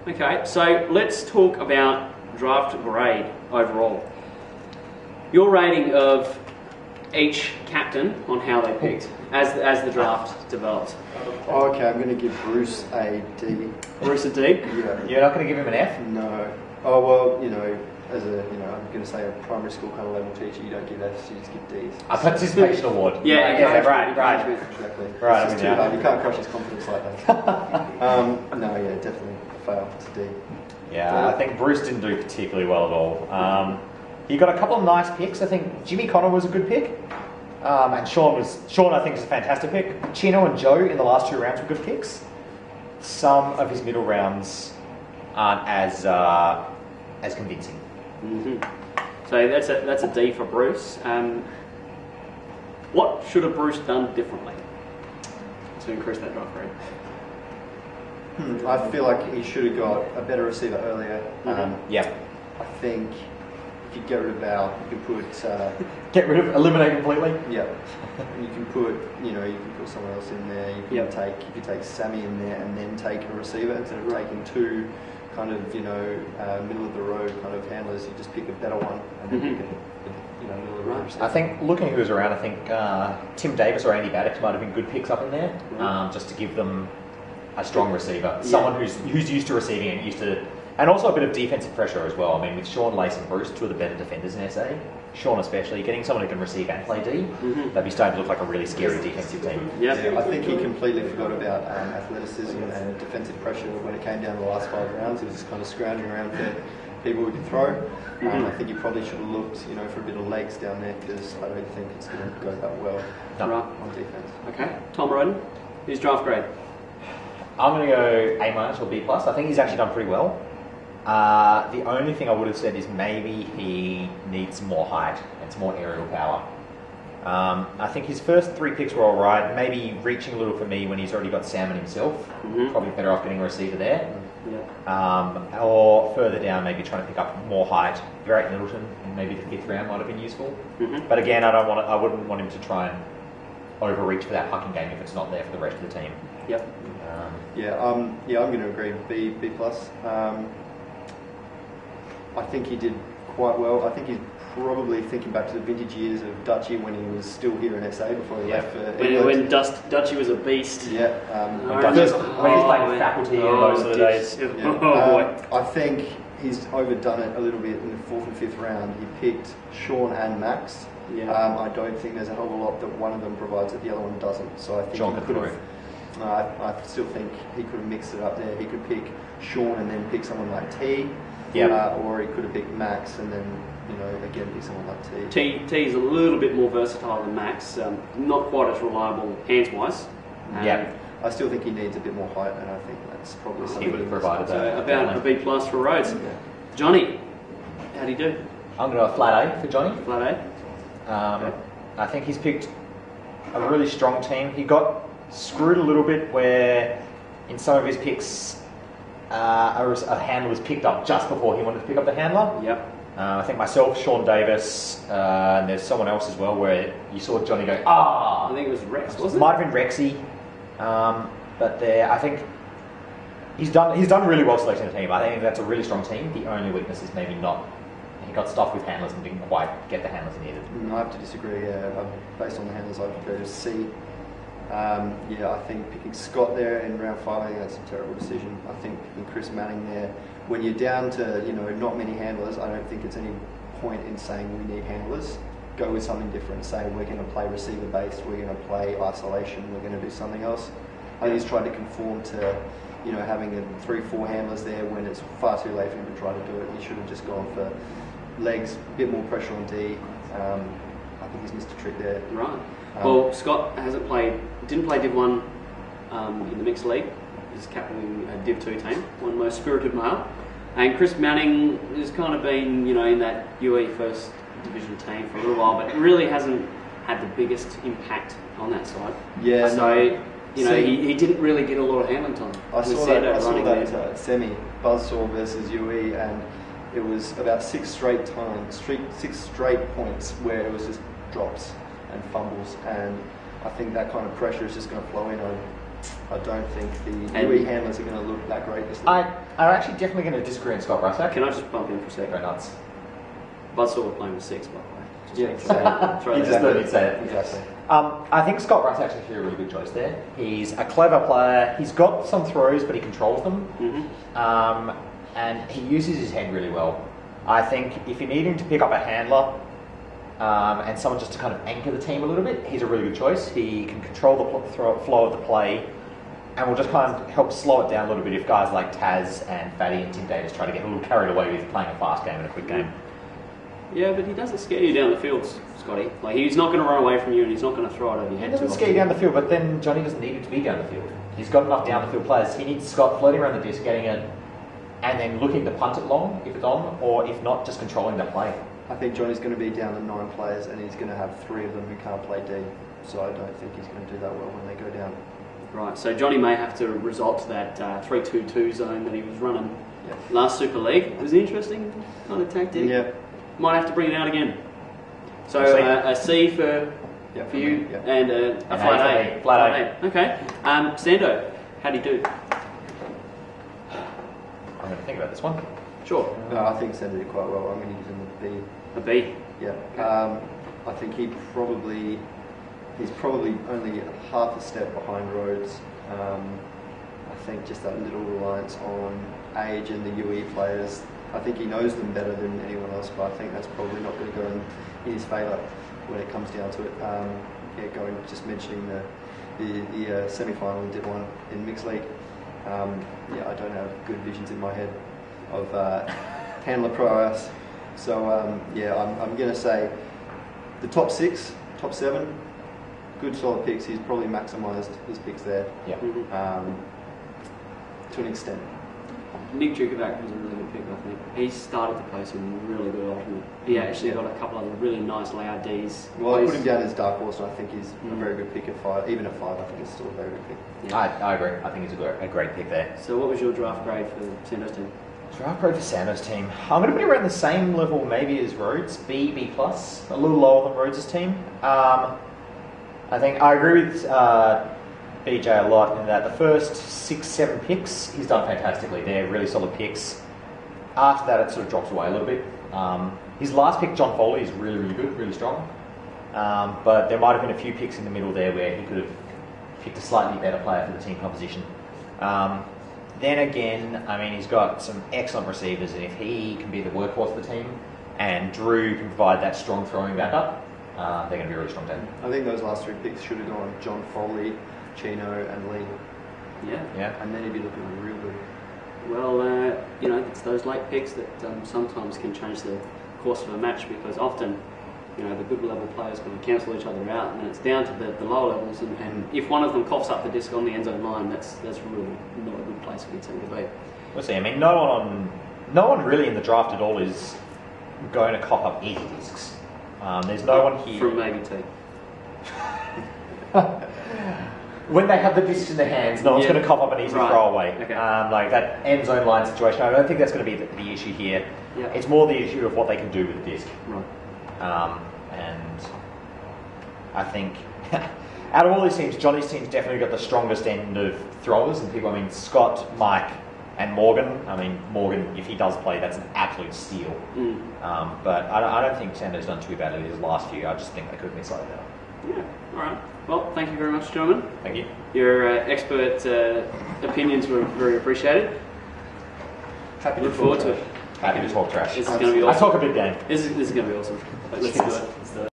Okay, so let's talk about draft grade overall. Your rating of each captain on how they picked as the draft developed. Oh, okay, I'm going to give Bruce a D. Bruce a D? Yeah. You're not going to give him an F? No. Oh, well, you know, as a, you know, I'm going to say a primary school kind of level teacher, you don't give Fs, you just give Ds. A participation award. Yeah, right. Exactly. Right, It's just too hard. You can't crush his confidence like that. No, yeah, definitely a fail. It's a D. Yeah, I think Bruce didn't do particularly well at all. He got a couple of nice picks. I think Jimmy Connor was a good pick. And Sean I think is a fantastic pick. Chino and Joe in the last 2 rounds were good picks. Some of his middle rounds aren't as convincing. Mm-hmm. So that's a D for Bruce. What should have Bruce done differently to increase that draft grade? I feel like he should have got a better receiver earlier. Yeah. I think if you get rid of Val, you can put... eliminate completely? Yeah. And you can put, you know, you can put someone else in there. You can take Sammy in there and then take a receiver instead of taking 2 kind of, you know, middle of the road kind of handlers. You just pick a better one and then pick a, you know, middle of the road receiver. I think looking who was around, I think Tim Davis or Andy Baddock might have been good picks up in there, just to give them a strong receiver, someone who's used to receiving and used to, and also a bit of defensive pressure as well. I mean, with Sean, Lace and Bruce, 2 of the better defenders in SA. Sean especially, getting someone who can receive and play D, they'd be starting to look like a really scary defensive team. Yeah, I think he completely forgot about athleticism and defensive pressure when it came down to the last 5 rounds. He was just kind of scrounging around for people who could throw. I think he probably should have looked, you know, for a bit of legs down there, because I don't think it's going to go that well on defense. Okay, Tom Roden, his draft grade. I'm going to go A- or B+. I think he's actually done pretty well. The only thing I would have said is maybe he needs some more height and some more aerial power. I think his first 3 picks were alright, maybe reaching a little for me when he's already got Salmon himself. Probably better off getting a receiver there. Or further down, maybe trying to pick up more height. Garrett Middleton in maybe the 5th round might have been useful. But again, I wouldn't want him to try and overreach for that pucking game if it's not there for the rest of the team. I'm going to agree. B+. I think he did quite well. I think he's probably thinking back to the vintage years of Dutchy when he was still here in SA before he left for when Dutchy was a beast. When he was playing faculty in those sort of days. I think he's overdone it a little bit in the 4th and 5th round. He picked Sean and Max. I don't think there's a hell of a lot that one of them provides that the other one doesn't. So I think John he could have. I still think he could have mixed it up there. He could pick Sean and then pick someone like T. Or he could have picked Max and then, you know, again pick someone like T. T is a little bit more versatile than Max. Not quite as reliable hands-wise. I still think he needs a bit more height, and I think that's probably something he would have provided that. So about a B+ for Rhodes. Johnny, how do you do? I'm going to go a flat A for Johnny. Flat A. I think he's picked a really strong team. He got screwed a little bit where in some of his picks a handler was picked up just before he wanted to pick up the handler. I think myself, Sean Davis, and there's someone else as well where you saw Johnny go, I think it was Rex, wasn't it? Might have been Rexy. But I think he's done really well selecting the team. I think that's a really strong team. The only weakness is maybe not. He got stuffed with handlers and didn't quite get the handlers he needed. I have to disagree. Based on the handlers, I'd go to C. I think picking Scott there in round 5, I think that's a terrible decision. I think picking Chris Manning there, when you're down to, you know, not many handlers, I don't think it's any point in saying we need handlers. Go with something different. Say we're going to play receiver based, we're going to play isolation, we're going to do something else. I think he's tried to conform to, you know, having 3-4 handlers there when it's far too late for him to try to do it. He should have just gone for legs, a bit more pressure on D. I think he's missed a trick there. Right. Well, Scott didn't play Div 1 in the mixed league. He's captaining a Div 2 team, one most spirited male. And Chris Manning has kind of been, you know, in that UE first division team for a little while, but really hasn't had the biggest impact on that side. You know, he didn't really get a lot of handling time. I saw that semi Buzzsaw versus UE, and it was about 6 straight points where it was just drops and fumbles, and I think that kind of pressure is just going to flow in on I don't think the And- UE handlers are going to look that great this league. I'm actually definitely going to disagree on Scott Brussack. Can I just bump in for a Go second? nuts. Buzzsaw were playing with 6, by the way. Just Yeah, throw that Exactly. out there. You'd say it. Exactly. I think Scott Brussack's actually a really good choice there. He's a clever player. He's got some throws, but he controls them. And he uses his head really well. I think if you need him to pick up a handler and someone just to kind of anchor the team a little bit, he's a really good choice. He can control the flow of the play and will just kind of help slow it down a little bit if guys like Taz and Fatty and Tim Davis try to get a little carried away with playing a fast game and a quick game. Yeah, but he doesn't scare you down the field, Scotty. Like, he's not going to run away from you and he's not going to throw it over your He head doesn't too scare you often. down the field, but then Johnny doesn't need him to be down the field. He's got enough down the field players. He needs Scott floating around the disc, getting it, and then looking to punt it long if it's on, or if not, just controlling the play. I think Johnny's going to be down to 9 players and he's going to have 3 of them who can't play D. So I don't think he's going to do that well when they go down. Right, so Johnny may have to resort to that 3-2-2 zone that he was running Yeah. last Super League. It was an interesting kind of tactic. Yeah. Might have to bring it out again. So We'll see. a C for you me, yeah. and a An flat A A. for me, flat A. Okay. Sando, how do you do? I'm going to think about this one. Sure. No, I think Sender did quite well. I'm going to give him a B. A B. Yeah. I think he's probably only half a step behind Rhodes. I think just that little reliance on age and the UE players. I think he knows them better than anyone else, but I think that's probably not going to go in his favour when it comes down to it. Just mentioning the semi-final in Div 1 in Mixed League. I don't have good visions in my head of handler prowess. So I'm going to say the top 6, top 7, good solid picks. He's probably maximised his picks there Yeah. to an extent. Nick Jukovac was a really good pick, I think. He started to play some really good ultimate. He actually got a couple of really nice layout Ds. Well, I put him down as dark horse, and I think he's a very good pick at 5. Even at 5, I think it's still a very good pick. Yeah. I agree. I think it's a great pick there. So what was your draft grade for Sando's team? Draft grade for Sando's team. I'm going to put it around the same level maybe as Rhodes, B+, a little lower than Rhodes' team. I think I agree with BJ a lot in that the first 6-7 picks he's done fantastically. They're really solid picks. After that, it sort of drops away a little bit. His last pick, John Foley, is really, really good, really strong. But there might have been a few picks in the middle there where he could have picked a slightly better player for the team composition. Then again, I mean, he's got some excellent receivers, and if he can be the workhorse of the team, and Drew can provide that strong throwing backup, they're going to be a really strong team. I think those last 3 picks should have gone John Foley, Chino, and Lee, Yeah. and then he'd be looking real good. Well, it's those late picks that sometimes can change the course of a match because often, the good level players can cancel each other out, and it's down to the lower levels. And if one of them coughs up the disc on the end zone line, that's really not a good place for your team to be. We'll see. I mean, no one really in the draft at all is going to cough up easy discs. There's no one here. From maybe T. When they have the discs in their hands, no one's going to cough up an easy throwaway. Okay. Like that end zone line situation, I don't think that's going to be the issue here. Yeah. It's more the issue of what they can do with the disc. Right. And I think out of all these teams, Johnny's team's definitely got the strongest end of throwers and people. I mean, Scott, Mike, and Morgan. I mean, Morgan, if he does play, that's an absolute steal. But I don't think Sando's done too badly with his last few. I just think they could have been slightly better. Yeah. All right. Well, thank you very much, gentlemen. Thank you. Your expert opinions were very appreciated. Happy Look forward to it. Happy to talk trash. This is going to be I awesome. talk a big game. This is going to be awesome. Let's do it.